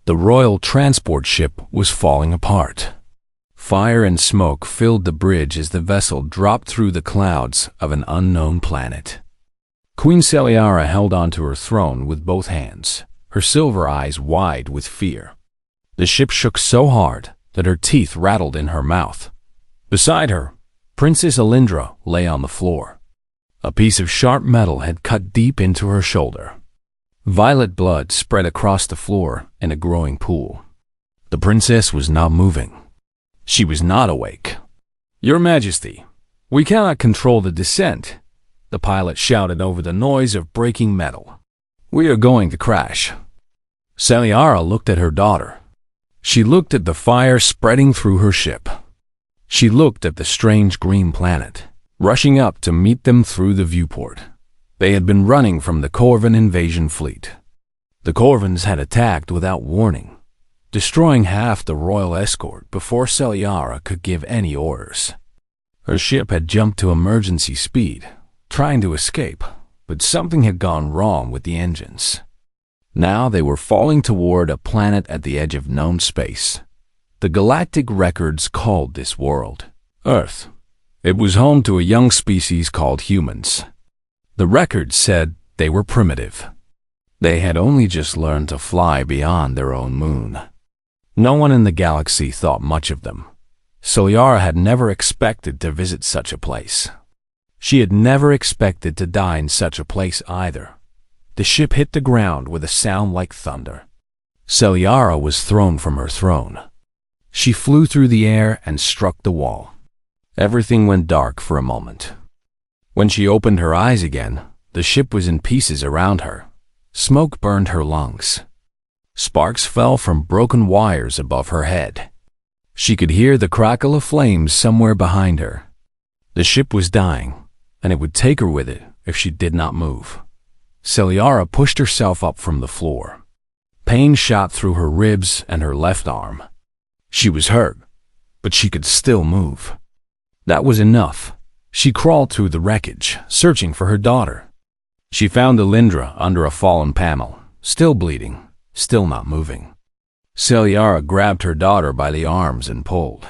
The royal transport ship was falling apart. Fire and smoke filled the bridge as the vessel dropped through the clouds of an unknown planet. Queen Celiara held onto her throne with both hands, her silver eyes wide with fear. The ship shook so hard that her teeth rattled in her mouth. Beside her, Princess Alindra lay on the floor. A piece of sharp metal had cut deep into her shoulder. Violet blood spread across the floor in a growing pool. The princess was not moving. She was not awake. "Your Majesty, we cannot control the descent," the pilot shouted over the noise of breaking metal. "We are going to crash." Celiara looked at her daughter. She looked at the fire spreading through her ship. She looked at the strange green planet, rushing up to meet them through the viewport. They had been running from the Corvan invasion fleet. The Corvans had attacked without warning, destroying half the royal escort before Celiara could give any orders. Her ship had jumped to emergency speed, trying to escape, but something had gone wrong with the engines. Now they were falling toward a planet at the edge of known space. The galactic records called this world Earth. It was home to a young species called humans. The records said they were primitive. They had only just learned to fly beyond their own moon. No one in the galaxy thought much of them. Celiara had never expected to visit such a place. She had never expected to die in such a place either. The ship hit the ground with a sound like thunder. Celiara was thrown from her throne. She flew through the air and struck the wall. Everything went dark for a moment. When she opened her eyes again, the ship was in pieces around her. Smoke burned her lungs. Sparks fell from broken wires above her head. She could hear the crackle of flames somewhere behind her. The ship was dying, and it would take her with it if she did not move. Celiara pushed herself up from the floor. Pain shot through her ribs and her left arm. She was hurt, but she could still move. That was enough. She crawled through the wreckage, searching for her daughter. She found Alindra under a fallen panel, still bleeding, still not moving. Celiara grabbed her daughter by the arms and pulled.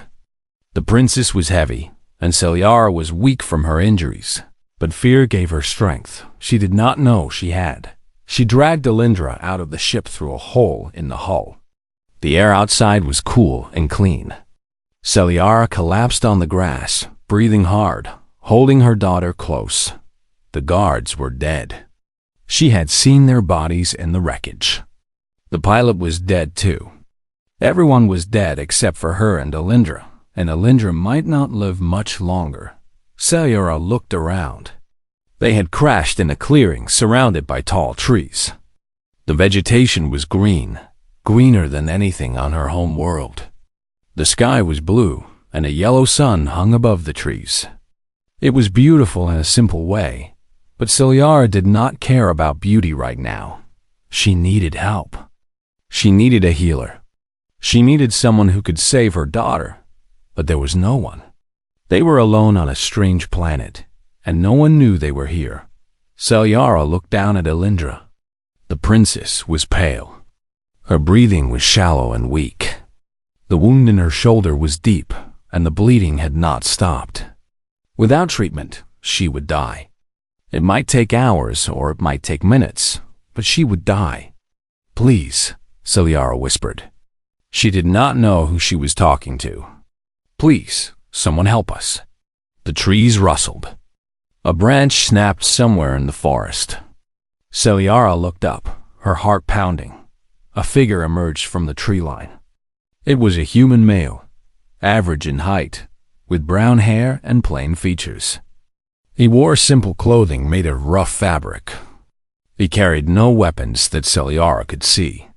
The princess was heavy, and Celiara was weak from her injuries, but fear gave her strength she did not know she had. She dragged Alindra out of the ship through a hole in the hull. The air outside was cool and clean. Celiara collapsed on the grass, breathing hard, holding her daughter close. The guards were dead. She had seen their bodies in the wreckage. The pilot was dead too. Everyone was dead except for her and Alindra might not live much longer. Celiara looked around. They had crashed in a clearing surrounded by tall trees. The vegetation was green, greener than anything on her home world. The sky was blue, and a yellow sun hung above the trees. It was beautiful in a simple way, but Celiara did not care about beauty right now. She needed help. She needed a healer. She needed someone who could save her daughter, but there was no one. They were alone on a strange planet, and no one knew they were here. Celiara looked down at Alindra. The princess was pale. Her breathing was shallow and weak. The wound in her shoulder was deep, and the bleeding had not stopped. Without treatment, she would die. It might take hours or it might take minutes, but she would die. "Please," Celiara whispered. She did not know who she was talking to. "Please, someone help us." The trees rustled. A branch snapped somewhere in the forest. Celiara looked up, her heart pounding. A figure emerged from the tree line. It was a human male, average in height, with brown hair and plain features. He wore simple clothing made of rough fabric. He carried no weapons that Celiara could see.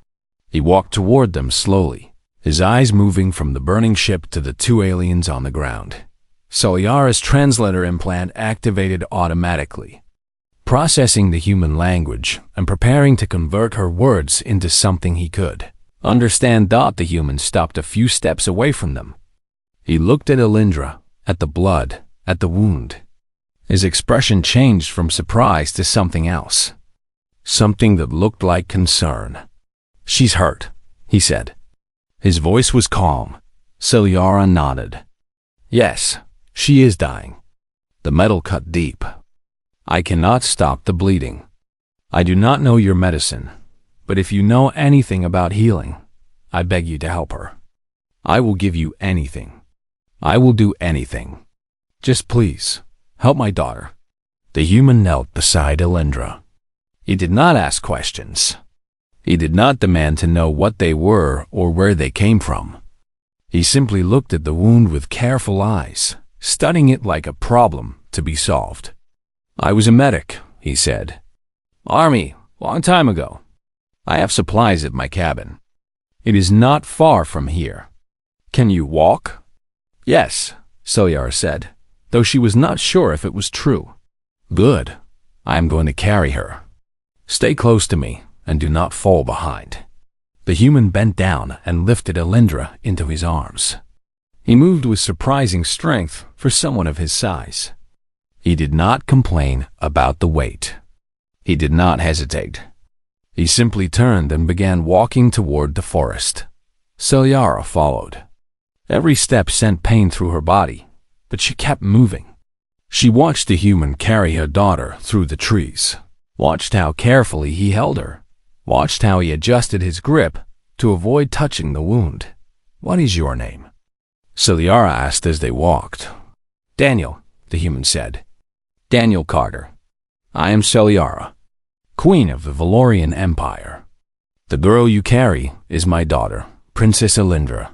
He walked toward them slowly, his eyes moving from the burning ship to the two aliens on the ground. Celiara's translator implant activated automatically, processing the human language and preparing to convert her words into something he could understand. The human stopped a few steps away from them. He looked at Alindra, at the blood, at the wound. His expression changed from surprise to something else. Something that looked like concern. "She's hurt," he said. His voice was calm. Ciliara nodded. Yes, she is dying. The metal cut deep. I cannot stop the bleeding. I do not know your medicine, but if you know anything about healing, I beg you to help her. I will give you anything. I will do anything. Just please, help my daughter. The human knelt beside Elendra. He did not ask questions. He did not demand to know what they were or where they came from. He simply looked at the wound with careful eyes, studying it like a problem to be solved. I was a medic, he said. Army, long time ago. I have supplies at my cabin. It is not far from here. Can you walk? Yes, Ciliara said, though she was not sure if it was true. Good. I am going to carry her. Stay close to me and do not fall behind. The human bent down and lifted Elendra into his arms. He moved with surprising strength for someone of his size. He did not complain about the weight. He did not hesitate. He simply turned and began walking toward the forest. Ciliara followed. Every step sent pain through her body, but she kept moving. She watched the human carry her daughter through the trees, watched how carefully he held her, watched how he adjusted his grip to avoid touching the wound. What is your name? Ciliara asked as they walked. Daniel, the human said. Daniel Carter. I am Ciliara, Queen of the Valorian Empire. The girl you carry is my daughter, Princess Elendra.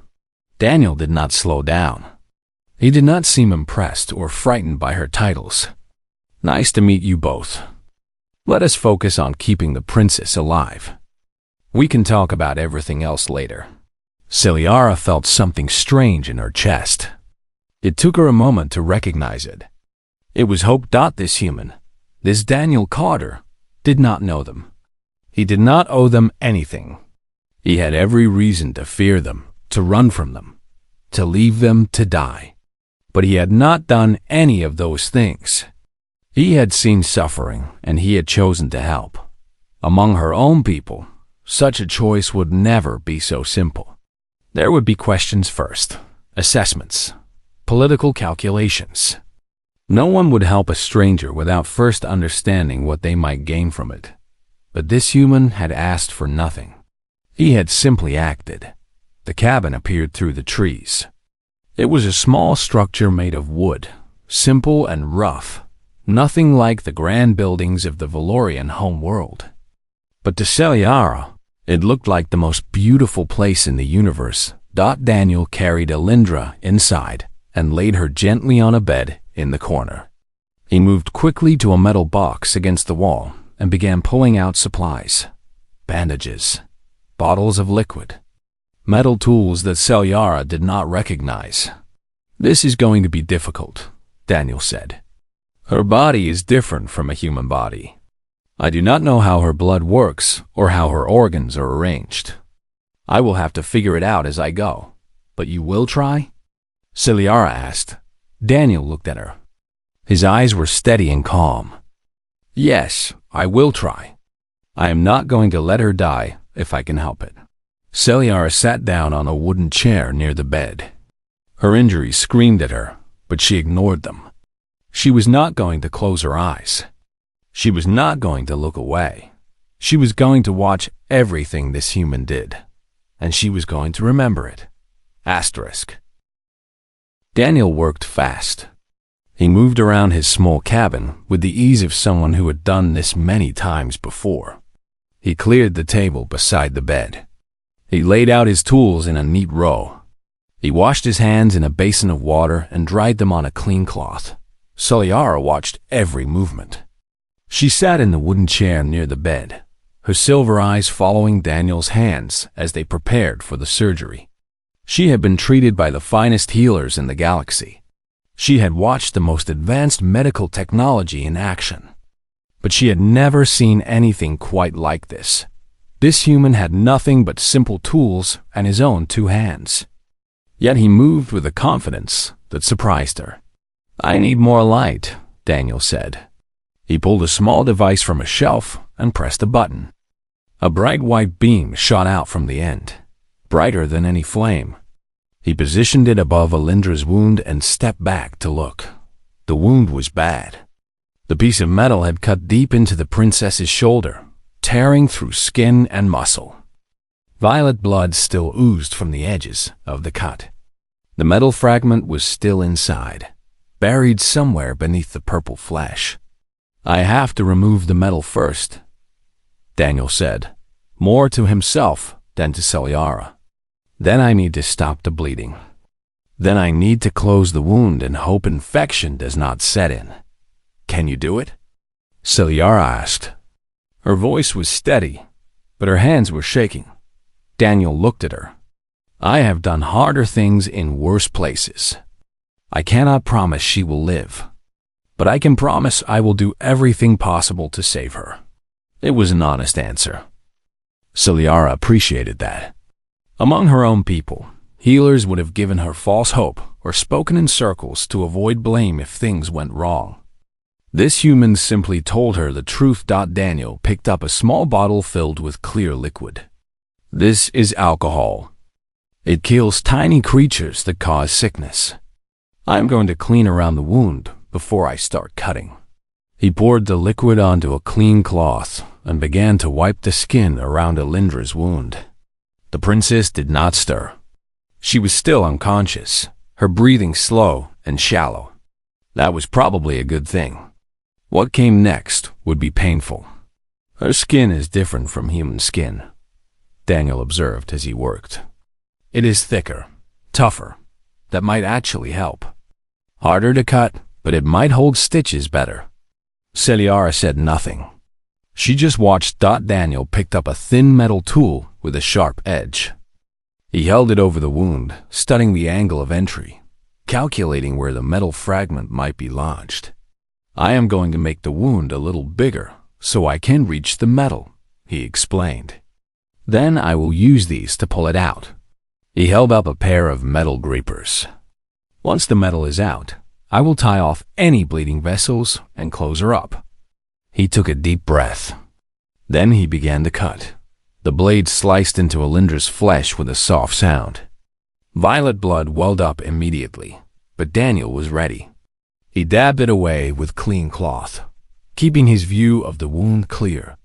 Daniel did not slow down. He did not seem impressed or frightened by her titles. Nice to meet you both. Let us focus on keeping the princess alive. We can talk about everything else later. Ciliara felt something strange in her chest. It took her a moment to recognize it. It was Hope. This human, this Daniel Carter, did not know them. He did not owe them anything. He had every reason to fear them, to run from them, to leave them to die. But he had not done any of those things. He had seen suffering, and he had chosen to help. Among her own people, such a choice would never be so simple. There would be questions first, assessments, political calculations. No one would help a stranger without first understanding what they might gain from it. But this human had asked for nothing. He had simply acted. The cabin appeared through the trees. It was a small structure made of wood, simple and rough, nothing like the grand buildings of the Valorian home world. But to Ciliara, it looked like the most beautiful place in the universe. Daniel carried Elendra inside and laid her gently on a bed in the corner. He moved quickly to a metal box against the wall and began pulling out supplies, bandages, bottles of liquid, metal tools that Ciliara did not recognize. This is going to be difficult, Daniel said. Her body is different from a human body. I do not know how her blood works or how her organs are arranged. I will have to figure it out as I go. But you will try? Ciliara asked. Daniel looked at her. His eyes were steady and calm. Yes, I will try. I am not going to let her die if I can help it. Ciliara sat down on a wooden chair near the bed. Her injuries screamed at her, but she ignored them. She was not going to close her eyes. She was not going to look away. She was going to watch everything this human did, and she was going to remember it. Asterisk. Daniel worked fast. He moved around his small cabin with the ease of someone who had done this many times before. He cleared the table beside the bed. He laid out his tools in a neat row. He washed his hands in a basin of water and dried them on a clean cloth. Ciliara watched every movement. She sat in the wooden chair near the bed, her silver eyes following Daniel's hands as they prepared for the surgery. She had been treated by the finest healers in the galaxy. She had watched the most advanced medical technology in action. But she had never seen anything quite like this. This human had nothing but simple tools and his own 2 hands. Yet he moved with a confidence that surprised her. I need more light, Daniel said. He pulled a small device from a shelf and pressed a button. A bright white beam shot out from the end. brighter than any flame. He positioned it above Alindra's wound and stepped back to look. The wound was bad. The piece of metal had cut deep into the princess's shoulder, tearing through skin and muscle. Violet blood still oozed from the edges of the cut. The metal fragment was still inside, buried somewhere beneath the purple flesh. "I have to remove the metal first," Daniel said, more to himself than to Celiara. "Then I need to stop the bleeding. Then I need to close the wound and hope infection does not set in. Can you do it?" Celiara asked. Her voice was steady, but her hands were shaking. Daniel looked at her. "I have done harder things in worse places. I cannot promise she will live, but I can promise I will do everything possible to save her." It was an honest answer. Celiara appreciated that. Among her own people, healers would have given her false hope or spoken in circles to avoid blame if things went wrong. This human simply told her the truth. Daniel picked up a small bottle filled with clear liquid. "This is alcohol. It kills tiny creatures that cause sickness. I'm going to clean around the wound before I start cutting." He poured the liquid onto a clean cloth and began to wipe the skin around Alindra's wound. The princess did not stir. She was still unconscious, her breathing slow and shallow. That was probably a good thing. What came next would be painful. "Her skin is different from human skin," Daniel observed as he worked. "It is thicker, tougher. That might actually help. Harder to cut, but it might hold stitches better." Celiara said nothing. She just watched. Daniel picked up a thin metal tool with a sharp edge. He held it over the wound, studying the angle of entry, calculating where the metal fragment might be lodged. "I am going to make the wound a little bigger so I can reach the metal," he explained. "Then I will use these to pull it out." He held up a pair of metal grippers. "Once the metal is out, I will tie off any bleeding vessels and close her up." He took a deep breath. Then he began to cut. The blade sliced into Alindra's flesh with a soft sound. Violet blood welled up immediately, but Daniel was ready. He dabbed it away with clean cloth, keeping his view of the wound clear.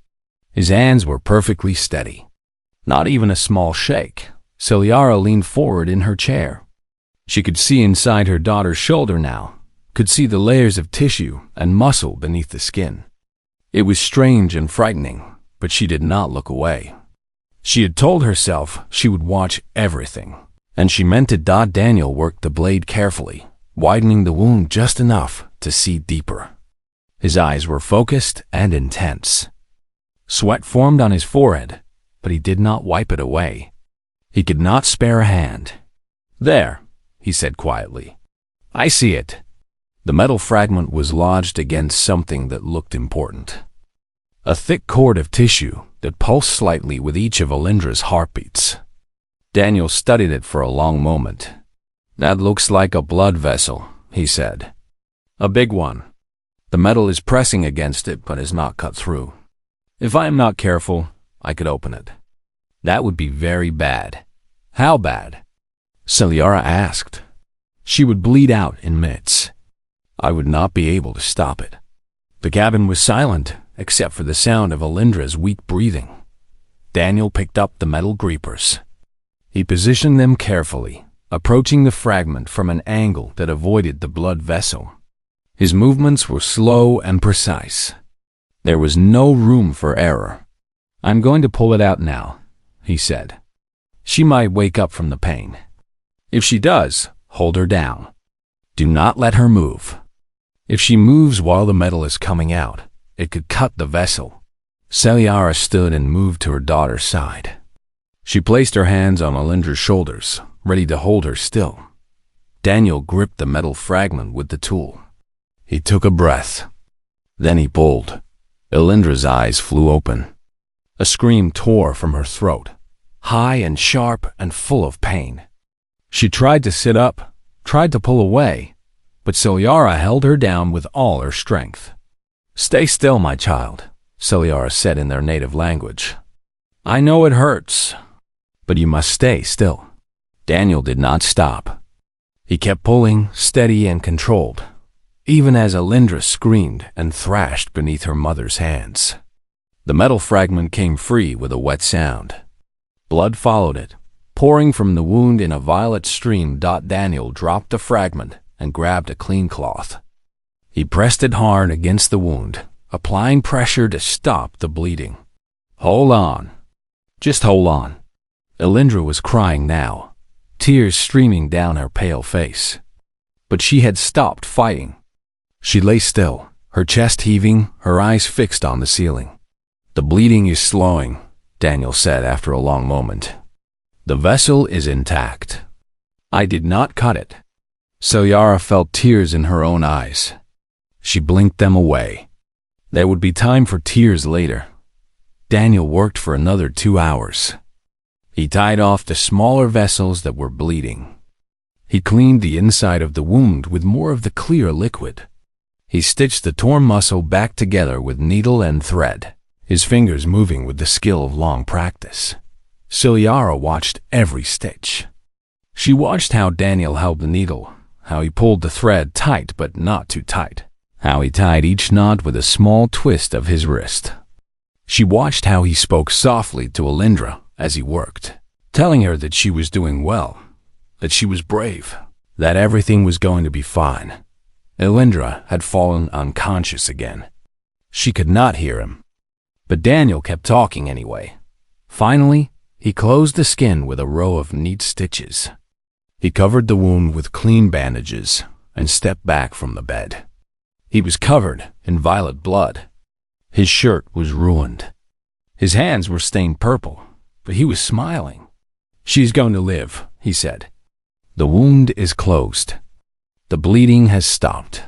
His hands were perfectly steady. Not even a small shake. Celiara leaned forward in her chair. She could see inside her daughter's shoulder now, could see the layers of tissue and muscle beneath the skin. It was strange and frightening, but she did not look away. She had told herself she would watch everything, and she meant it. Daniel worked the blade carefully, widening the wound just enough to see deeper. His eyes were focused and intense. Sweat formed on his forehead, but he did not wipe it away. He could not spare a hand. "There," he said quietly. "I see it." The metal fragment was lodged against something that looked important. A thick cord of tissue that pulsed slightly with each of Alindra's heartbeats. Daniel studied it for a long moment. "That looks like a blood vessel," he said. "A big one. The metal is pressing against it but is not cut through. If I am not careful, I could open it. That would be very bad." "How bad?" Celiara asked. "She would bleed out in minutes. I would not be able to stop it." The cabin was silent, except for the sound of Alindra's weak breathing. Daniel picked up the metal grippers. He positioned them carefully, approaching the fragment from an angle that avoided the blood vessel. His movements were slow and precise. There was no room for error. "I'm going to pull it out now," he said. "She might wake up from the pain. If she does, hold her down. Do not let her move. If she moves while the metal is coming out, it could cut the vessel." Celiara stood and moved to her daughter's side. She placed her hands on Alindra's shoulders, ready to hold her still. Daniel gripped the metal fragment with the tool. He took a breath. Then he pulled. Alindra's eyes flew open. A scream tore from her throat, high and sharp and full of pain. She tried to sit up, tried to pull away, but Celiara held her down with all her strength. "Stay still, my child," Celiara said in their native language. "I know it hurts." But you must stay still. Daniel did not stop. He kept pulling, steady and controlled, even as Alindra screamed and thrashed beneath her mother's hands. The metal fragment came free with a wet sound. Blood followed it, pouring from the wound in a violet stream. Daniel dropped the fragment and grabbed a clean cloth. He pressed it hard against the wound, applying pressure to stop the bleeding. Hold on. Just hold on. Alindra was crying now, tears streaming down her pale face. But she had stopped fighting. She lay still, her chest heaving, her eyes fixed on the ceiling. The bleeding is slowing, Daniel said after a long moment. The vessel is intact. I did not cut it. Celiara felt tears in her own eyes. She blinked them away. There would be time for tears later. Daniel worked for another 2 hours. He tied off the smaller vessels that were bleeding. He cleaned the inside of the wound with more of the clear liquid. He stitched the torn muscle back together with needle and thread, his fingers moving with the skill of long practice. Celiara watched every stitch. She watched how Daniel held the needle, how he pulled the thread tight but not too tight, how he tied each knot with a small twist of his wrist. She watched how he spoke softly to Alindra as he worked, telling her that she was doing well, that she was brave, that everything was going to be fine. Alindra had fallen unconscious again. She could not hear him. But Daniel kept talking anyway. Finally, he closed the skin with a row of neat stitches. He covered the wound with clean bandages and stepped back from the bed. He was covered in violet blood. His shirt was ruined. His hands were stained purple, but he was smiling. She's going to live, he said. The wound is closed. The bleeding has stopped.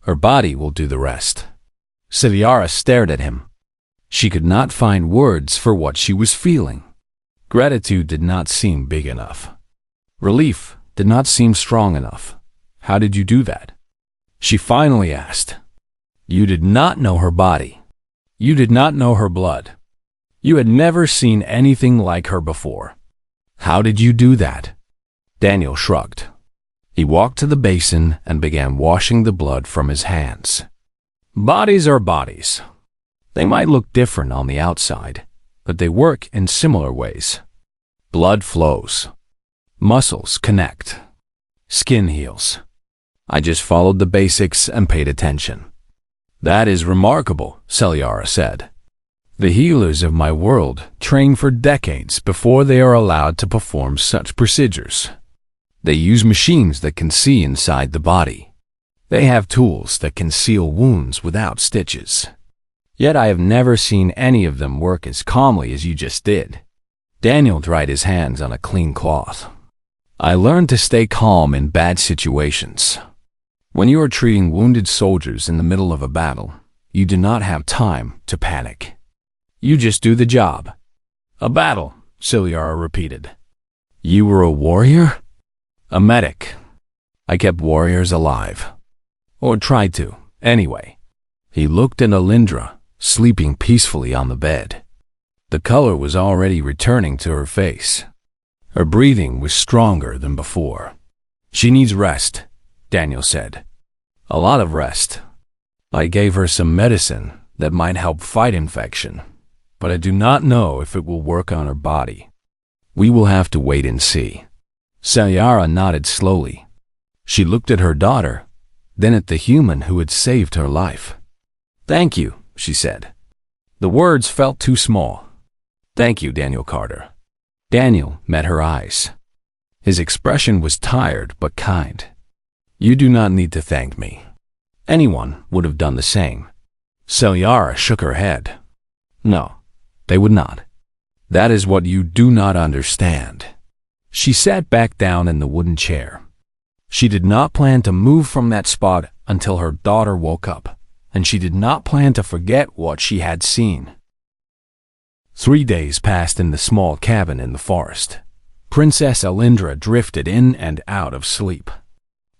Her body will do the rest. Celiara stared at him. She could not find words for what she was feeling. Gratitude did not seem big enough. Relief did not seem strong enough. How did you do that? She finally asked. You did not know her body. You did not know her blood. You had never seen anything like her before. How did you do that? Daniel shrugged. He walked to the basin and began washing the blood from his hands. Bodies are bodies. They might look different on the outside, but they work in similar ways. Blood flows. Muscles connect. Skin heals. I just followed the basics and paid attention. That is remarkable, Celiara said. The healers of my world train for decades before they are allowed to perform such procedures. They use machines that can see inside the body. They have tools that can seal wounds without stitches. Yet I have never seen any of them work as calmly as you just did. Daniel dried his hands on a clean cloth. I learned to stay calm in bad situations. When you are treating wounded soldiers in the middle of a battle, you do not have time to panic. You just do the job. A battle, Celiara repeated. You were a warrior? A medic. I kept warriors alive. Or tried to, anyway. He looked at Alindra, sleeping peacefully on the bed. The color was already returning to her face. Her breathing was stronger than before. She needs rest, Daniel said. A lot of rest. I gave her some medicine that might help fight infection, but I do not know if it will work on her body. We will have to wait and see. Celiara nodded slowly. She looked at her daughter, then at the human who had saved her life. Thank you, she said. The words felt too small. Thank you, Daniel Carter. Daniel met her eyes. His expression was tired but kind. You do not need to thank me. Anyone would have done the same. Celiara shook her head. No, they would not. That is what you do not understand. She sat back down in the wooden chair. She did not plan to move from that spot until her daughter woke up, and she did not plan to forget what she had seen. 3 days passed in the small cabin in the forest. Princess Alindra drifted in and out of sleep.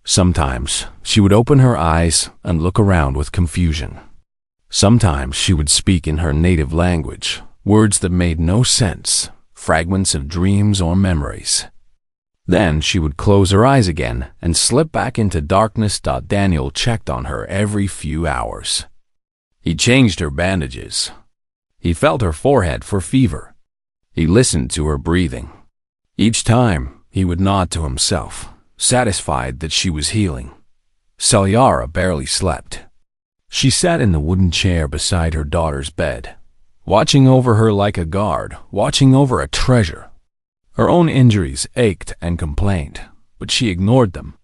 Sometimes she would open her eyes and look around with confusion. Sometimes she would speak in her native language, words that made no sense, fragments of dreams or memories. Then she would close her eyes again and slip back into darkness. Daniel checked on her every few hours. He changed her bandages. He felt her forehead for fever. He listened to her breathing. Each time, he would nod to himself, satisfied that she was healing. Selyara barely slept. She sat in the wooden chair beside her daughter's bed, watching over her like a guard, watching over a treasure. Her own injuries ached and complained, but she ignored them.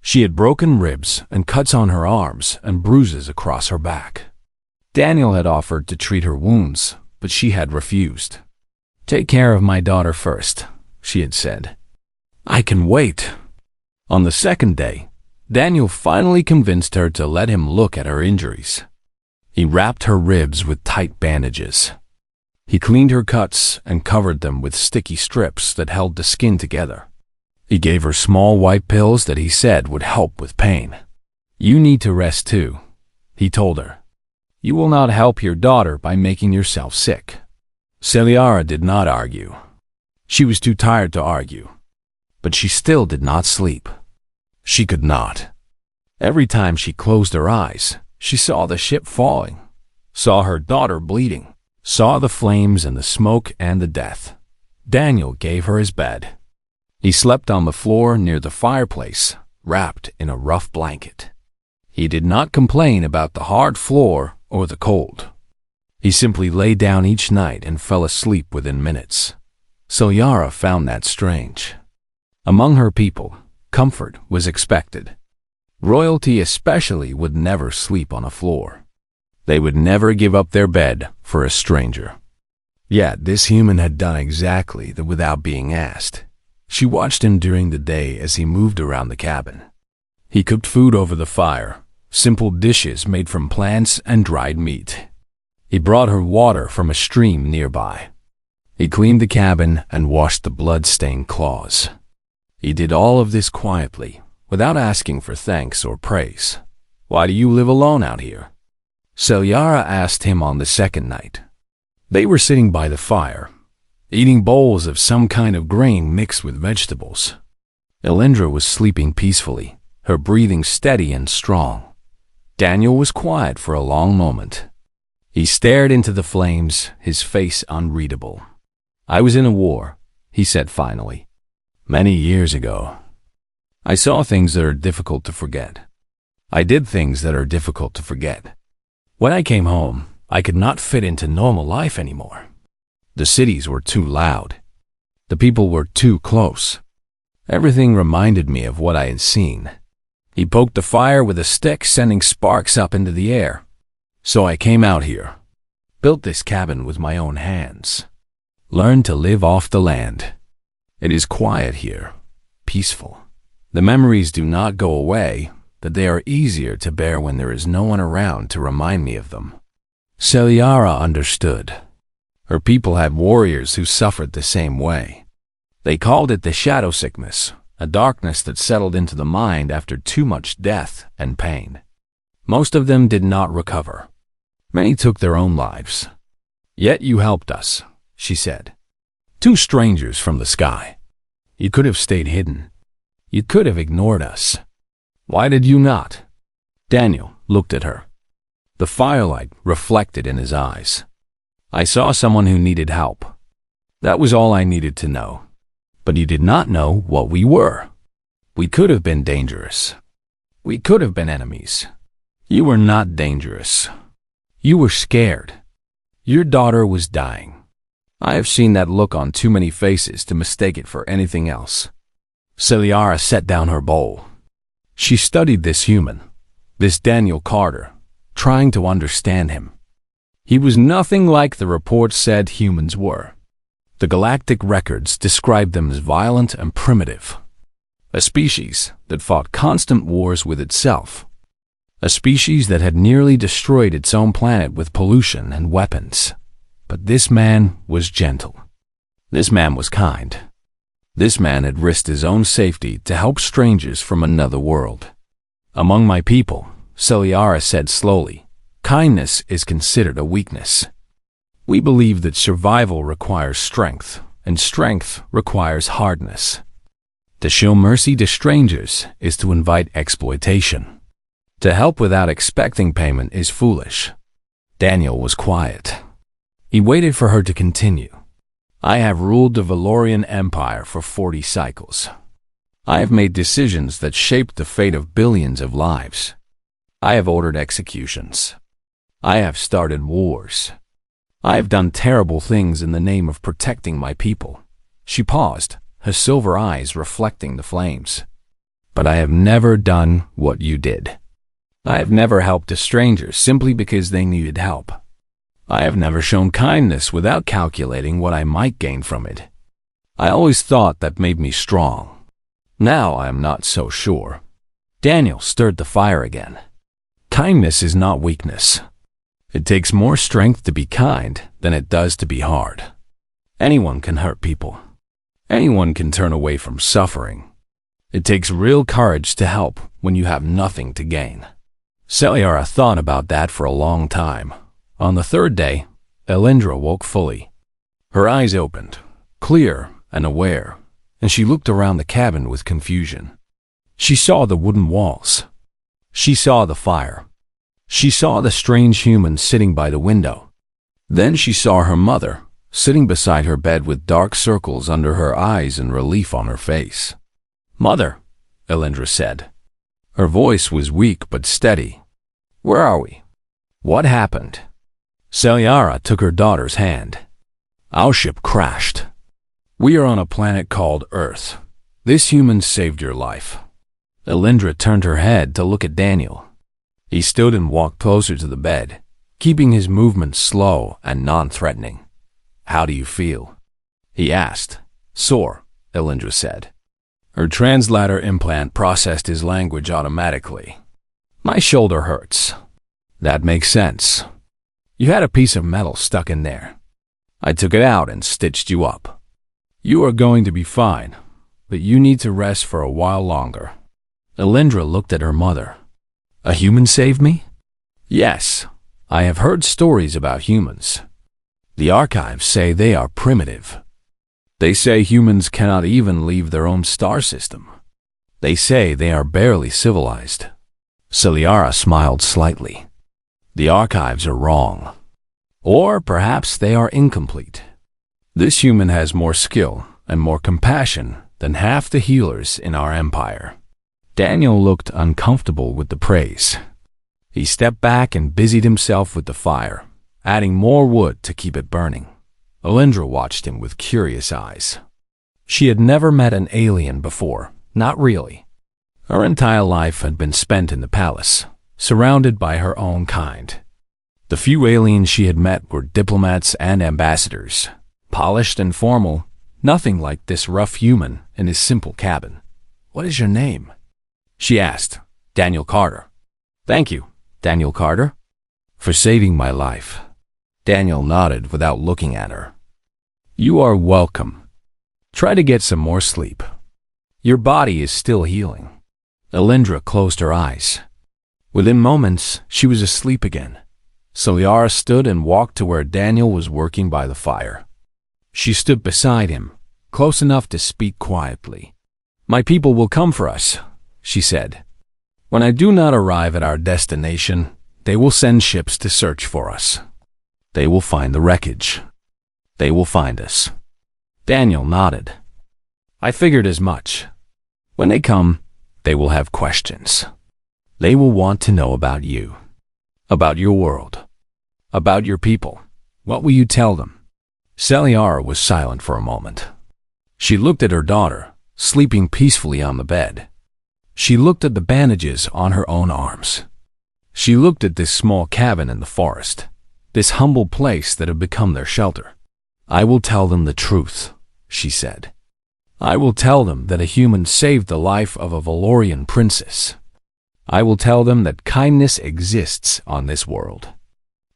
She had broken ribs and cuts on her arms and bruises across her back. Daniel had offered to treat her wounds, but she had refused. "Take care of my daughter first," she had said. "I can wait." On the second day, Daniel finally convinced her to let him look at her injuries. He wrapped her ribs with tight bandages. He cleaned her cuts and covered them with sticky strips that held the skin together. He gave her small white pills that he said would help with pain. "You need to rest too," he told her. "You will not help your daughter by making yourself sick." Selyara did not argue. She was too tired to argue. But she still did not sleep. She could not. Every time she closed her eyes, she saw the ship falling, saw her daughter bleeding, saw the flames and the smoke and the death. Daniel gave her his bed. He slept on the floor near the fireplace, wrapped in a rough blanket. He did not complain about the hard floor or the cold. He simply lay down each night and fell asleep within minutes. Selyara found that strange. Among her people, comfort was expected. Royalty especially would never sleep on a floor. They would never give up their bed for a stranger. Yet this human had done exactly that without being asked. She watched him during the day as he moved around the cabin. He cooked food over the fire, simple dishes made from plants and dried meat. He brought her water from a stream nearby. He cleaned the cabin and washed the blood-stained claws. He did all of this quietly, without asking for thanks or praise. "Why do you live alone out here?" Selyara asked him on the second night. They were sitting by the fire, eating bowls of some kind of grain mixed with vegetables. Elendra was sleeping peacefully, her breathing steady and strong. Daniel was quiet for a long moment. He stared into the flames, his face unreadable. "I was in a war," he said finally. "Many years ago. I saw things that are difficult to forget. I did things that are difficult to forget. When I came home, I could not fit into normal life anymore. The cities were too loud. The people were too close. Everything reminded me of what I had seen." He poked the fire with a stick, sending sparks up into the air. "So I came out here, built this cabin with my own hands, learned to live off the land. It is quiet here, peaceful. The memories do not go away, but they are easier to bear when there is no one around to remind me of them." Selyara understood. Her people had warriors who suffered the same way. They called it the shadow sickness, a darkness that settled into the mind after too much death and pain. Most of them did not recover. Many took their own lives. "Yet you helped us," she said. "Two strangers from the sky. You could have stayed hidden. You could have ignored us. Why did you not?" Daniel looked at her. The firelight reflected in his eyes. "I saw someone who needed help. That was all I needed to know. But you did not know what we were. We could have been dangerous. We could have been enemies. You were not dangerous. You were scared. Your daughter was dying. I have seen that look on too many faces to mistake it for anything else." Selyara set down her bowl. She studied this human, this Daniel Carter, trying to understand him. He was nothing like the reports said humans were. The galactic records described them as violent and primitive. A species that fought constant wars with itself. A species that had nearly destroyed its own planet with pollution and weapons. But this man was gentle. This man was kind. This man had risked his own safety to help strangers from another world. "Among my people," Selyara said slowly, "kindness is considered a weakness. We believe that survival requires strength, and strength requires hardness. To show mercy to strangers is to invite exploitation. To help without expecting payment is foolish. Daniel was quiet. He waited for her to continue. I have ruled the Valorian Empire for 40 cycles. I have made decisions that shaped the fate of billions of lives. I have ordered executions. I have started wars. I have done terrible things in the name of protecting my people. She paused, her silver eyes reflecting the flames. But I have never done what you did. I have never helped a stranger simply because they needed help. I have never shown kindness without calculating what I might gain from it. I always thought that made me strong. Now I am not so sure. Daniel stirred the fire again. Kindness is not weakness. It takes more strength to be kind than it does to be hard. Anyone can hurt people. Anyone can turn away from suffering. It takes real courage to help when you have nothing to gain. Celiara thought about that for a long time. On the third day, Elendra woke fully. Her eyes opened, clear and aware, and she looked around the cabin with confusion. She saw the wooden walls. She saw the fire. She saw the strange human sitting by the window. Then she saw her mother, sitting beside her bed with dark circles under her eyes and relief on her face. "Mother," Elendra said. Her voice was weak but steady. "Where are we? What happened?" Celiara took her daughter's hand. "Our ship crashed. We are on a planet called Earth. This human saved your life." Elendra turned her head to look at Daniel. He stood and walked closer to the bed, keeping his movements slow and non-threatening. "How do you feel?" he asked. "Sore," Elendra said. Her translator implant processed his language automatically. "My shoulder hurts." "That makes sense. You had a piece of metal stuck in there. I took it out and stitched you up. You are going to be fine, but you need to rest for a while longer." Elendra looked at her mother. "A human saved me?" "Yes, I have heard stories about humans. The archives say they are primitive. They say humans cannot even leave their own star system. They say they are barely civilized." Celiara smiled slightly. "The archives are wrong. Or perhaps they are incomplete. This human has more skill and more compassion than half the healers in our empire." Daniel looked uncomfortable with the praise. He stepped back and busied himself with the fire, adding more wood to keep it burning. Elendra watched him with curious eyes. She had never met an alien before, not really. Her entire life had been spent in the palace, surrounded by her own kind. The few aliens she had met were diplomats and ambassadors, polished and formal, nothing like this rough human in his simple cabin. "What is your name?" she asked. "Daniel Carter." "Thank you, Daniel Carter, for saving my life." Daniel nodded without looking at her. "You are welcome. Try to get some more sleep. Your body is still healing." Elendra closed her eyes. Within moments, she was asleep again. Celiara stood and walked to where Daniel was working by the fire. She stood beside him, close enough to speak quietly. "My people will come for us," she said. "When I do not arrive at our destination, they will send ships to search for us. They will find the wreckage. They will find us." Daniel nodded. "I figured as much. When they come, they will have questions. They will want to know about you, about your world, about your people. What will you tell them?" Celiara was silent for a moment. She looked at her daughter, sleeping peacefully on the bed. She looked at the bandages on her own arms. She looked at this small cabin in the forest, this humble place that had become their shelter. "I will tell them the truth," she said. "I will tell them that a human saved the life of a Valorian princess. I will tell them that kindness exists on this world.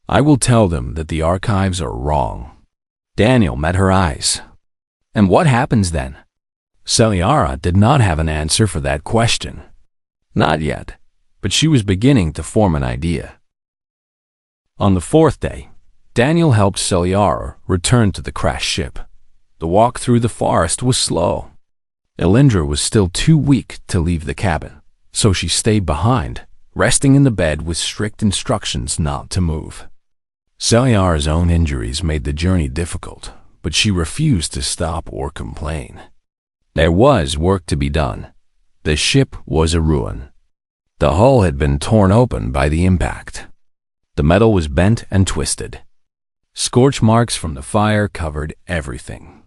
I will tell them that the archives are wrong." Daniel met her eyes. "And what happens then?" Celiara did not have an answer for that question. Not yet, but she was beginning to form an idea. On the fourth day, Daniel helped Celiara return to the crashed ship. The walk through the forest was slow. Elindra was still too weak to leave the cabin, so she stayed behind, resting in the bed with strict instructions not to move. Celiara's own injuries made the journey difficult, but she refused to stop or complain. There was work to be done. The ship was a ruin. The hull had been torn open by the impact. The metal was bent and twisted. Scorch marks from the fire covered everything.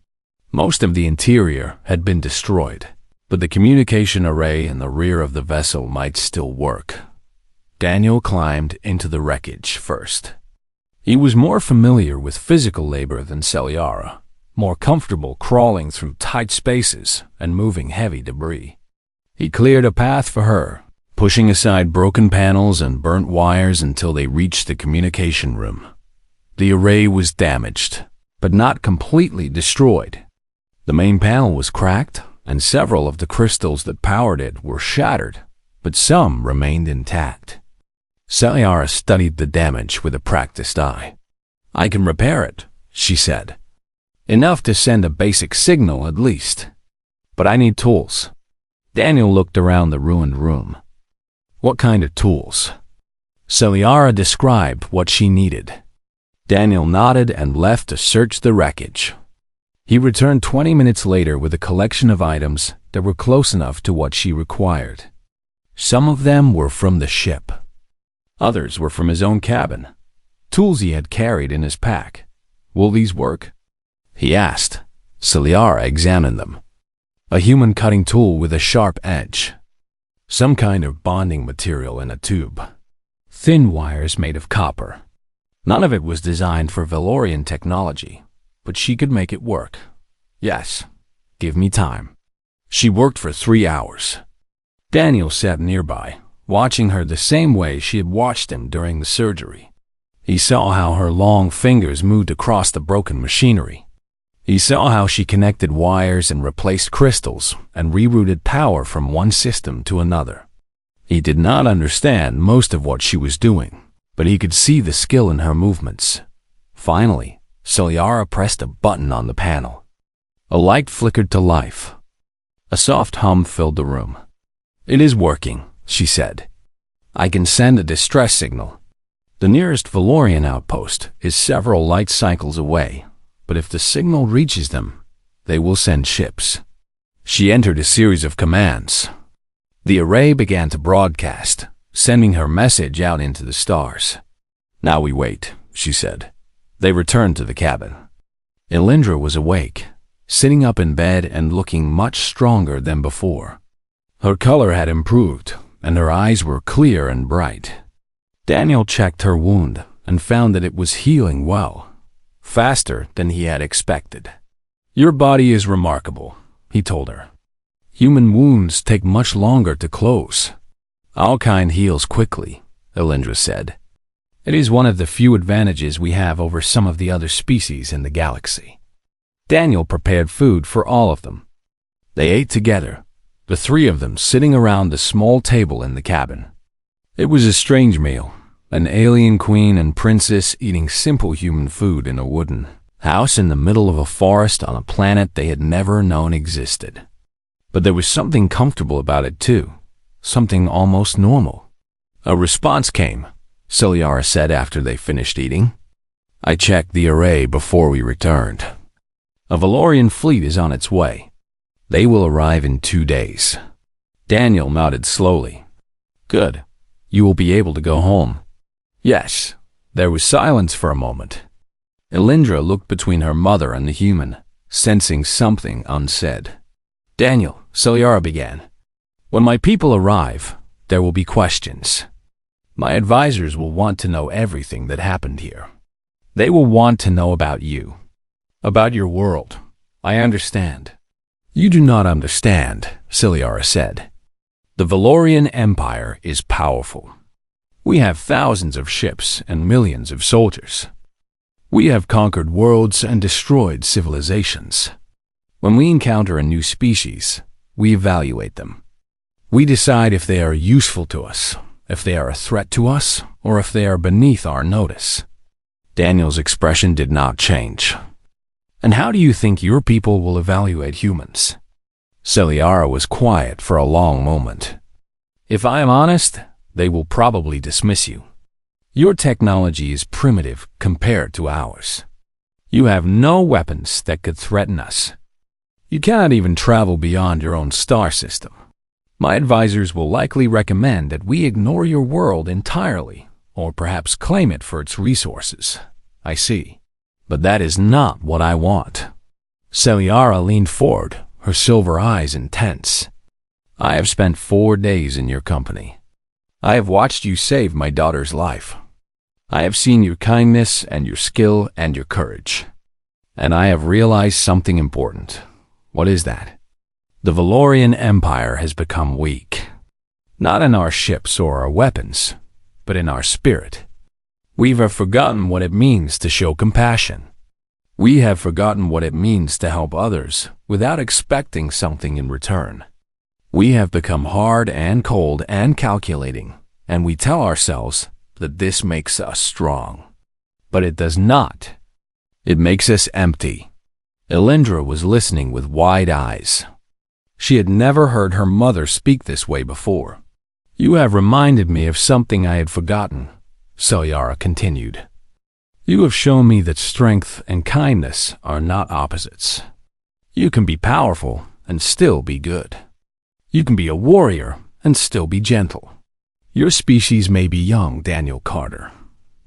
Most of the interior had been destroyed, but the communication array in the rear of the vessel might still work. Daniel climbed into the wreckage first. He was more familiar with physical labor than Celiara, more comfortable crawling through tight spaces and moving heavy debris. He cleared a path for her, pushing aside broken panels and burnt wires until they reached the communication room. The array was damaged, but not completely destroyed. The main panel was cracked, and several of the crystals that powered it were shattered, but some remained intact. Celiara studied the damage with a practiced eye. "I can repair it," she said. "Enough to send a basic signal at least. But I need tools." Daniel looked around the ruined room. "What kind of tools?" Celiara described what she needed. Daniel nodded and left to search the wreckage. He returned 20 minutes later with a collection of items that were close enough to what she required. Some of them were from the ship. Others were from his own cabin, tools he had carried in his pack. "Will these work?" he asked. Celiara examined them. A human cutting tool with a sharp edge. Some kind of bonding material in a tube. Thin wires made of copper. None of it was designed for Valorian technology, but she could make it work. "Yes, give me time." She worked for 3 hours. Daniel sat nearby, watching her the same way she had watched him during the surgery. He saw how her long fingers moved across the broken machinery. He saw how she connected wires and replaced crystals and rerouted power from one system to another. He did not understand most of what she was doing, but he could see the skill in her movements. Finally, Celiara pressed a button on the panel. A light flickered to life. A soft hum filled the room. "It is working," she said. "I can send a distress signal. The nearest Valorian outpost is several light cycles away, but if the signal reaches them, they will send ships." She entered a series of commands. The array began to broadcast, sending her message out into the stars. "Now we wait," she said. They returned to the cabin. Elindra was awake, sitting up in bed and looking much stronger than before. Her color had improved, and her eyes were clear and bright. Daniel checked her wound and found that it was healing well, faster than he had expected. "Your body is remarkable," he told her. "Human wounds take much longer to close." "Our kind heals quickly," Elindra said. "It is one of the few advantages we have over some of the other species in the galaxy." Daniel prepared food for all of them. They ate together, the 3 of them sitting around the small table in the cabin. It was a strange meal, an alien queen and princess eating simple human food in a wooden house in the middle of a forest on a planet they had never known existed. But there was something comfortable about it too, something almost normal. A response came, Celiara said after they finished eating. "I checked the array before we returned. A Valorian fleet is on its way. They will arrive in 2 days." Daniel nodded slowly. "Good. You will be able to go home." "Yes." There was silence for a moment. Elindra looked between her mother and the human, sensing something unsaid. "Daniel," Celiara began, "when my people arrive, there will be questions. My advisors will want to know everything that happened here. They will want to know about you, about your world. I understand." "You do not understand," Celiara said. "The Valorian Empire is powerful. We have thousands of ships and millions of soldiers. We have conquered worlds and destroyed civilizations. When we encounter a new species, we evaluate them. We decide if they are useful to us, if they are a threat to us, or if they are beneath our notice." Daniel's expression did not change. And how do you think your people will evaluate humans? Celiara was quiet for a long moment. If I am honest, they will probably dismiss you. Your technology is primitive compared to ours. You have no weapons that could threaten us. You cannot even travel beyond your own star system. My advisors will likely recommend that we ignore your world entirely, or perhaps claim it for its resources. I see. But that is not what I want. Celiara leaned forward, her silver eyes intense. I have spent 4 days in your company. I have watched you save my daughter's life. I have seen your kindness and your skill and your courage. And I have realized something important. What is that? The Valorian Empire has become weak. Not in our ships or our weapons, but in our spirit. We have forgotten what it means to show compassion. We have forgotten what it means to help others without expecting something in return. We have become hard and cold and calculating, and we tell ourselves that this makes us strong. But it does not. It makes us empty. Elindra was listening with wide eyes. She had never heard her mother speak this way before. You have reminded me of something I had forgotten, Celiara continued. You have shown me that strength and kindness are not opposites. You can be powerful and still be good. You can be a warrior and still be gentle. Your species may be young, Daniel Carter,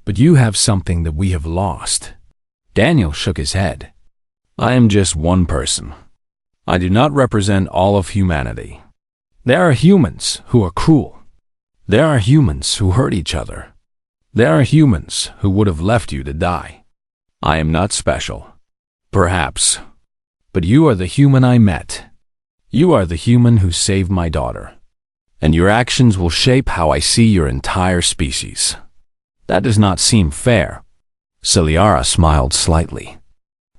but you have something that we have lost. Daniel shook his head. I am just one person. I do not represent all of humanity. There are humans who are cruel. There are humans who hurt each other. There are humans who would have left you to die. I am not special. Perhaps. But you are the human I met. You are the human who saved my daughter. And your actions will shape how I see your entire species. That does not seem fair. Celiara smiled slightly.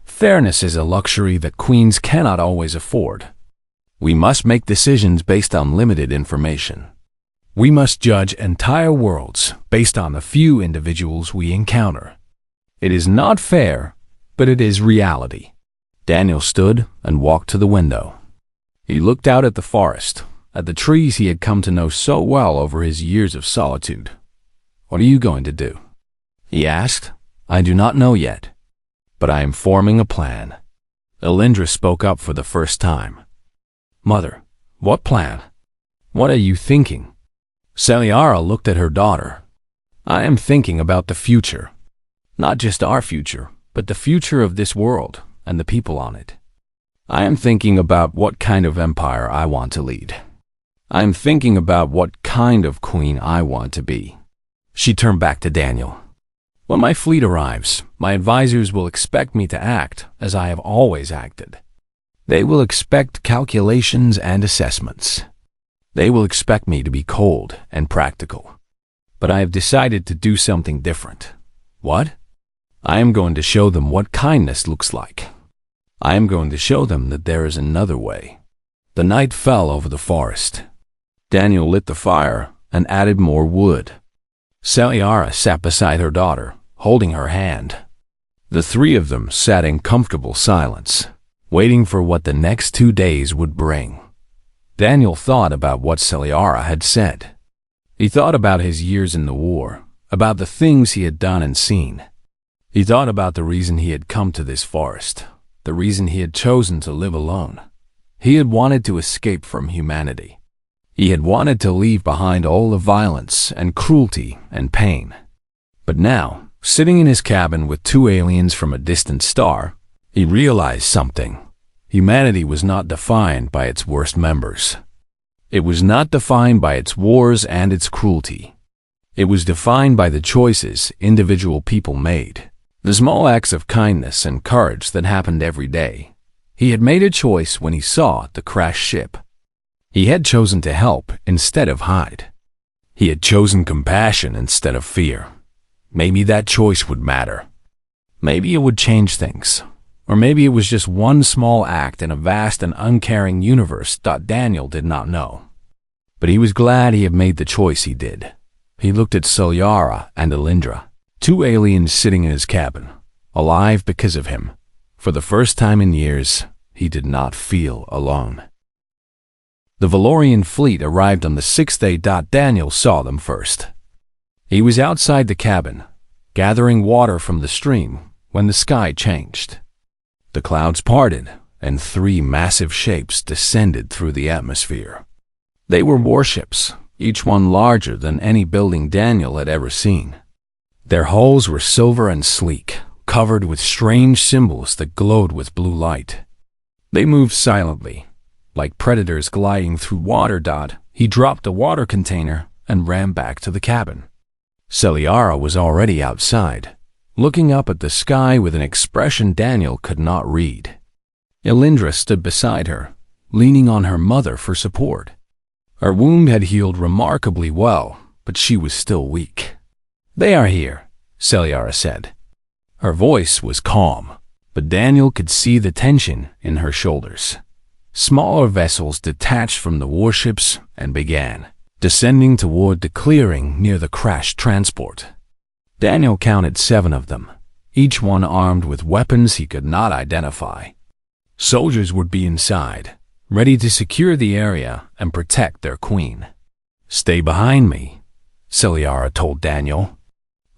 Fairness is a luxury that queens cannot always afford. We must make decisions based on limited information. We must judge entire worlds based on the few individuals we encounter. It is not fair, but it is reality. Daniel stood and walked to the window. He looked out at the forest, at the trees he had come to know so well over his years of solitude. What are you going to do? He asked. I do not know yet, but I am forming a plan. Elindra spoke up for the first time. Mother, what plan? What are you thinking? Celiara looked at her daughter. I am thinking about the future. Not just our future, but the future of this world and the people on it. I am thinking about what kind of empire I want to lead. I am thinking about what kind of queen I want to be. She turned back to Daniel. When my fleet arrives, my advisors will expect me to act as I have always acted. They will expect calculations and assessments. They will expect me to be cold and practical. But I have decided to do something different. What? I am going to show them what kindness looks like. I am going to show them that there is another way. The night fell over the forest. Daniel lit the fire and added more wood. Celiara sat beside her daughter, holding her hand. The three of them sat in comfortable silence, waiting for what the next 2 days would bring. Daniel thought about what Celiara had said. He thought about his years in the war, about the things he had done and seen. He thought about the reason he had come to this forest, the reason he had chosen to live alone. He had wanted to escape from humanity. He had wanted to leave behind all the violence and cruelty and pain. But now, sitting in his cabin with 2 aliens from a distant star, he realized something. Humanity was not defined by its worst members. It was not defined by its wars and its cruelty. It was defined by the choices individual people made, the small acts of kindness and courage that happened every day. He had made a choice when he saw the crashed ship. He had chosen to help instead of hide. He had chosen compassion instead of fear. Maybe that choice would matter. Maybe it would change things. Or maybe it was just one small act in a vast and uncaring universe that Daniel did not know. But he was glad he had made the choice he did. He looked at Celiara and Elindra, 2 aliens sitting in his cabin, alive because of him, For the first time in years, he did not feel alone. The Valorian fleet arrived on the sixth day. Daniel saw them first. He was outside the cabin, gathering water from the stream, when the sky changed. The clouds parted, and three massive shapes descended through the atmosphere. They were warships, each one larger than any building Daniel had ever seen. Their hulls were silver and sleek, covered with strange symbols that glowed with blue light. They moved silently, like predators gliding through water. He dropped the water container and ran back to the cabin. Celiara was already outside, looking up at the sky with an expression Daniel could not read. Elindra stood beside her, leaning on her mother for support. Her wound had healed remarkably well, but she was still weak. "They are here," Celiara said. Her voice was calm, but Daniel could see the tension in her shoulders. Smaller vessels detached from the warships and began descending toward the clearing near the crashed transport. Daniel counted 7 of them, each one armed with weapons he could not identify. Soldiers would be inside, ready to secure the area and protect their queen. "Stay behind me," Celiara told Daniel.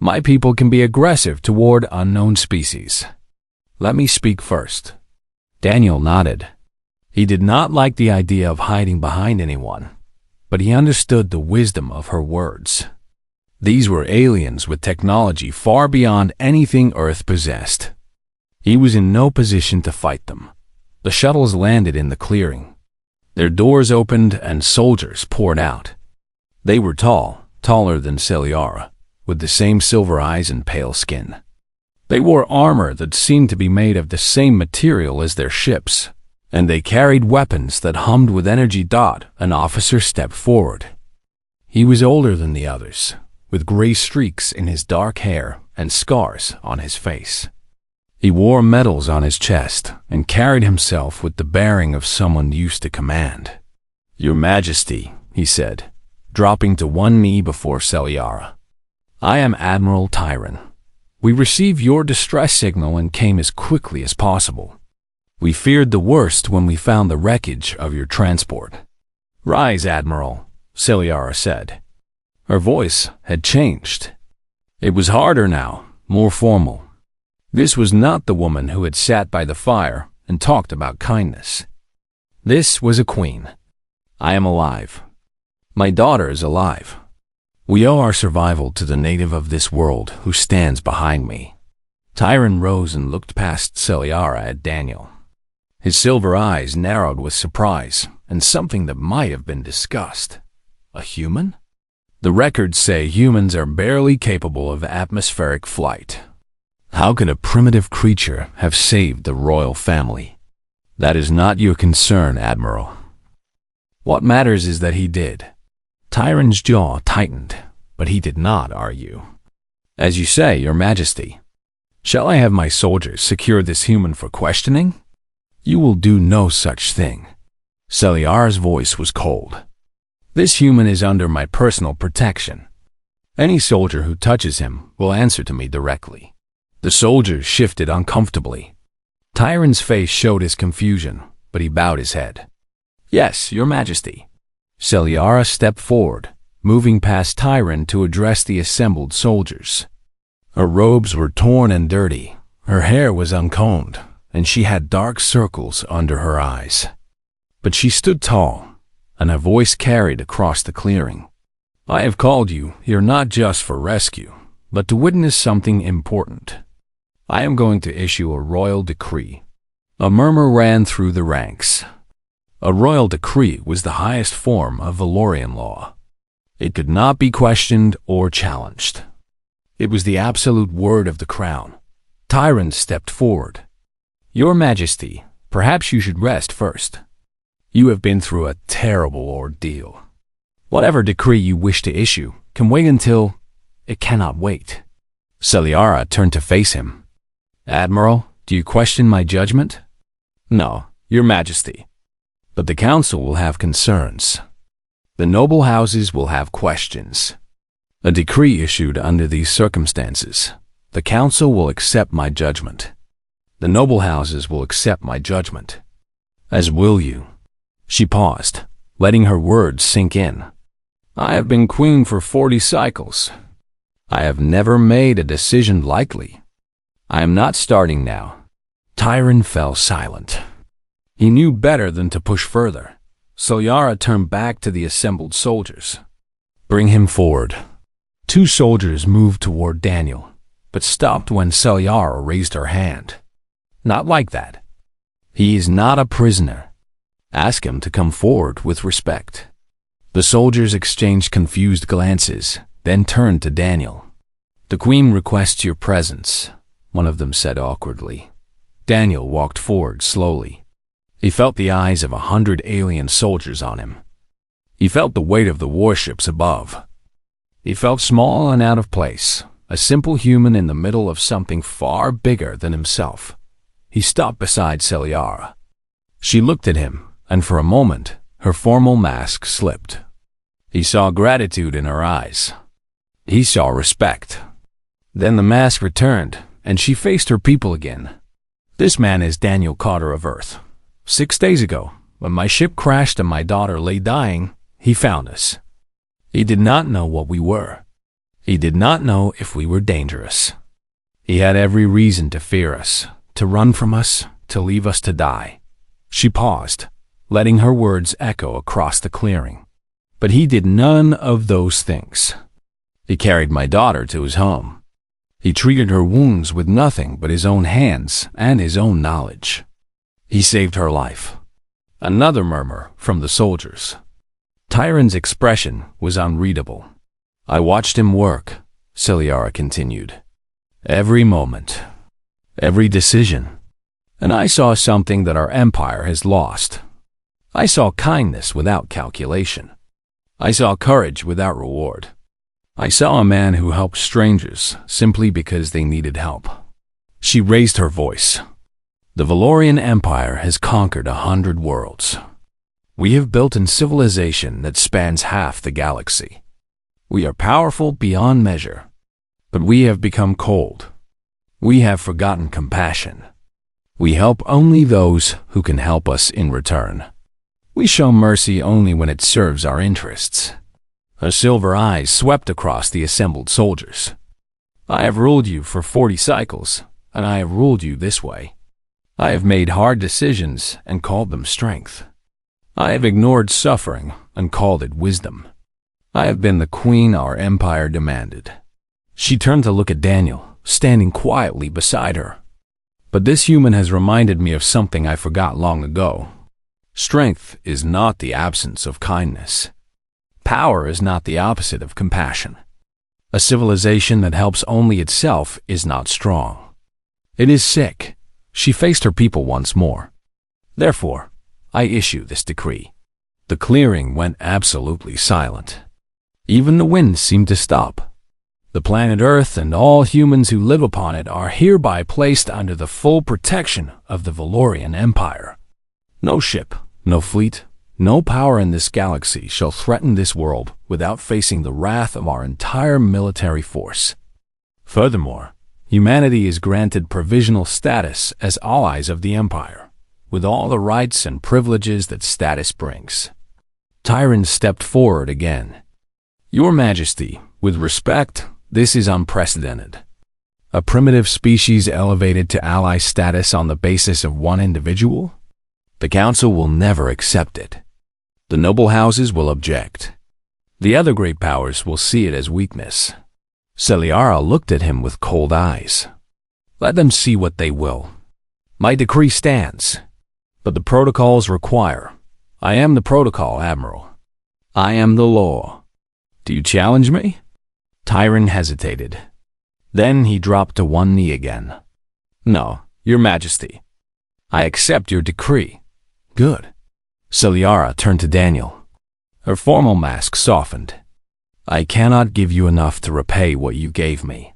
"My people can be aggressive toward unknown species. Let me speak first." Daniel nodded. He did not like the idea of hiding behind anyone, but he understood the wisdom of her words. These were aliens with technology far beyond anything Earth possessed. He was in no position to fight them. The shuttles landed in the clearing. Their doors opened and soldiers poured out. They were tall, taller than Celiara, with the same silver eyes and pale skin. They wore armor that seemed to be made of the same material as their ships, and they carried weapons that hummed with energy. An officer stepped forward. He was older than the others, with gray streaks in his dark hair and scars on his face. He wore medals on his chest and carried himself with the bearing of someone used to command. "Your Majesty," he said, dropping to one knee before Celiara. "I am Admiral Tyron. We received your distress signal and came as quickly as possible. We feared the worst when we found the wreckage of your transport." "Rise, Admiral," Celiara said. Her voice had changed. It was harder now, more formal. This was not the woman who had sat by the fire and talked about kindness. This was a queen. "I am alive. My daughter is alive. We owe our survival to the native of this world who stands behind me." Tyron rose and looked past Celiara at Daniel. His silver eyes narrowed with surprise and something that might have been discussed. A human? The records say humans are barely capable of atmospheric flight. How could a primitive creature have saved the royal family? "That is not your concern, Admiral. What matters is that he did." Tyron's jaw tightened, but he did not argue. "As you say, Your Majesty. Shall I have my soldiers secure this human for questioning?" "You will do no such thing." Celiara's voice was cold. "This human is under my personal protection. Any soldier who touches him will answer to me directly." The soldiers shifted uncomfortably. Tyron's face showed his confusion, but he bowed his head. "Yes, Your Majesty." Celiara stepped forward, moving past Tyron to address the assembled soldiers. Her robes were torn and dirty, her hair was uncombed, and she had dark circles under her eyes. But she stood tall, and her voice carried across the clearing. "I have called you here not just for rescue, but to witness something important. I am going to issue a royal decree." A murmur ran through the ranks. A royal decree was the highest form of Valorian law. It could not be questioned or challenged. It was the absolute word of the crown. Tyron stepped forward. "Your Majesty, perhaps you should rest first. You have been through a terrible ordeal. Whatever decree you wish to issue can wait until... it cannot wait." Celiara turned to face him. "Admiral, do you question my judgment?" "No, Your Majesty. But the Council will have concerns. The noble houses will have questions. A decree issued under these circumstances. The Council will accept my judgment." The noble houses will accept my judgment. As will you." She paused, letting her words sink in. "I have been queen for 40 cycles. I have never made a decision lightly. I am not starting now." Tyron fell silent. He knew better than to push further. Selyara turned back to the assembled soldiers. "Bring him forward." 2 soldiers moved toward Daniel, but stopped when Selyara raised her hand. "Not like that. He is not a prisoner. Ask him to come forward with respect." The soldiers exchanged confused glances, then turned to Daniel. "The Queen requests your presence," one of them said awkwardly. Daniel walked forward slowly. He felt the eyes of 100 alien soldiers on him. He felt the weight of the warships above. He felt small and out of place, a simple human in the middle of something far bigger than himself. He stopped beside Selyara. She looked at him, and for a moment, her formal mask slipped. He saw gratitude in her eyes. He saw respect. Then the mask returned, and she faced her people again. "This man is Daniel Carter of Earth. 6 days ago, when my ship crashed and my daughter lay dying, he found us. He did not know what we were. He did not know if we were dangerous. He had every reason to fear us, to run from us, to leave us to die." She paused, letting her words echo across the clearing. "But he did none of those things. He carried my daughter to his home. He treated her wounds with nothing but his own hands and his own knowledge. He saved her life." Another murmur from the soldiers. Tyron's expression was unreadable. "I watched him work," Selyara continued. "Every moment, every decision. And I saw something that our empire has lost. I saw kindness without calculation. I saw courage without reward. I saw a man who helped strangers simply because they needed help." She raised her voice. "The Valorian Empire has conquered 100 worlds. We have built a civilization that spans half the galaxy. We are powerful beyond measure, but we have become cold. We have forgotten compassion. We help only those who can help us in return. We show mercy only when it serves our interests." Her silver eyes swept across the assembled soldiers. "I have ruled you for 40 cycles, and I have ruled you this way. I have made hard decisions and called them strength. I have ignored suffering and called it wisdom. I have been the queen our empire demanded." She turned to look at Daniel, standing quietly beside her. "But this human has reminded me of something I forgot long ago. Strength is not the absence of kindness. Power is not the opposite of compassion. A civilization that helps only itself is not strong. It is sick." She faced her people once more. "Therefore, I issue this decree." The clearing went absolutely silent. Even the wind seemed to stop. "The planet Earth and all humans who live upon it are hereby placed under the full protection of the Valorian Empire. No ship, no fleet, no power in this galaxy shall threaten this world without facing the wrath of our entire military force. Furthermore, humanity is granted provisional status as allies of the Empire, with all the rights and privileges that status brings." Tyron stepped forward again. "Your Majesty, with respect, this is unprecedented. A primitive species elevated to ally status on the basis of one individual? The Council will never accept it. The noble houses will object. The other great powers will see it as weakness." Selyara looked at him with cold eyes. "Let them see what they will. My decree stands. But the protocols require. I am the protocol, Admiral. I am the law. Do you challenge me?" Tyron hesitated. Then he dropped to one knee again. "No, Your Majesty. I accept your decree." "Good." Selyara turned to Daniel. Her formal mask softened. "I cannot give you enough to repay what you gave me,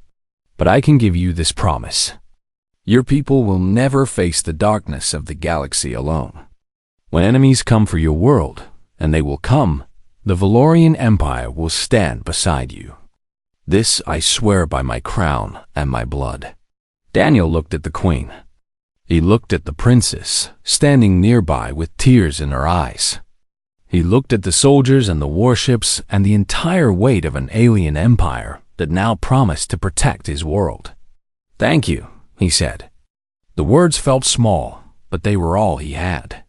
but I can give you this promise. Your people will never face the darkness of the galaxy alone. When enemies come for your world, and they will come, the Valorian Empire will stand beside you. This I swear by my crown and my blood." Daniel looked at the Queen. He looked at the princess, standing nearby with tears in her eyes. He looked at the soldiers and the warships and the entire weight of an alien empire that now promised to protect his world. "Thank you," he said. The words felt small, but they were all he had.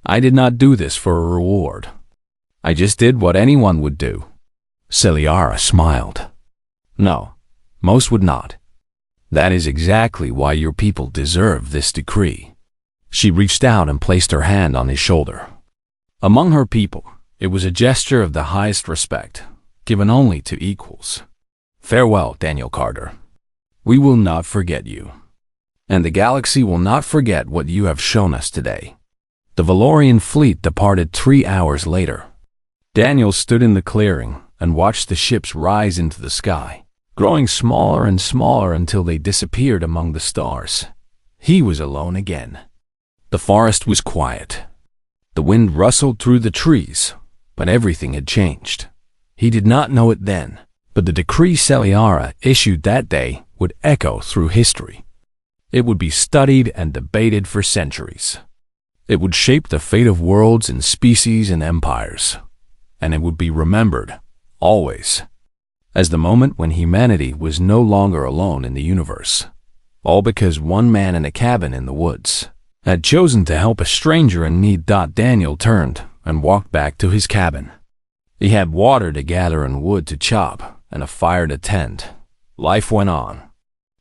"I did not do this for a reward. I just did what anyone would do." Celiara smiled. "No, most would not. That is exactly why your people deserve this decree." She reached out and placed her hand on his shoulder. Among her people, it was a gesture of the highest respect, given only to equals. "Farewell, Daniel Carter. We will not forget you. And the galaxy will not forget what you have shown us today." The Valorian fleet departed 3 hours later. Daniel stood in the clearing and watched the ships rise into the sky, growing smaller and smaller until they disappeared among the stars. He was alone again. The forest was quiet. The wind rustled through the trees, but everything had changed. He did not know it then, but the decree Celiara issued that day would echo through history. It would be studied and debated for centuries. It would shape the fate of worlds and species and empires, and it would be remembered, always, as the moment when humanity was no longer alone in the universe, all because one man in a cabin in the woods had chosen to help a stranger in need. Daniel turned and walked back to his cabin. He had water to gather and wood to chop and a fire to tend. Life went on.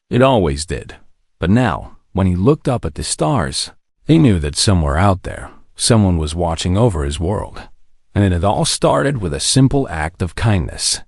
It always did. But now, when he looked up at the stars, he knew that somewhere out there, someone was watching over his world. And it had all started with a simple act of kindness.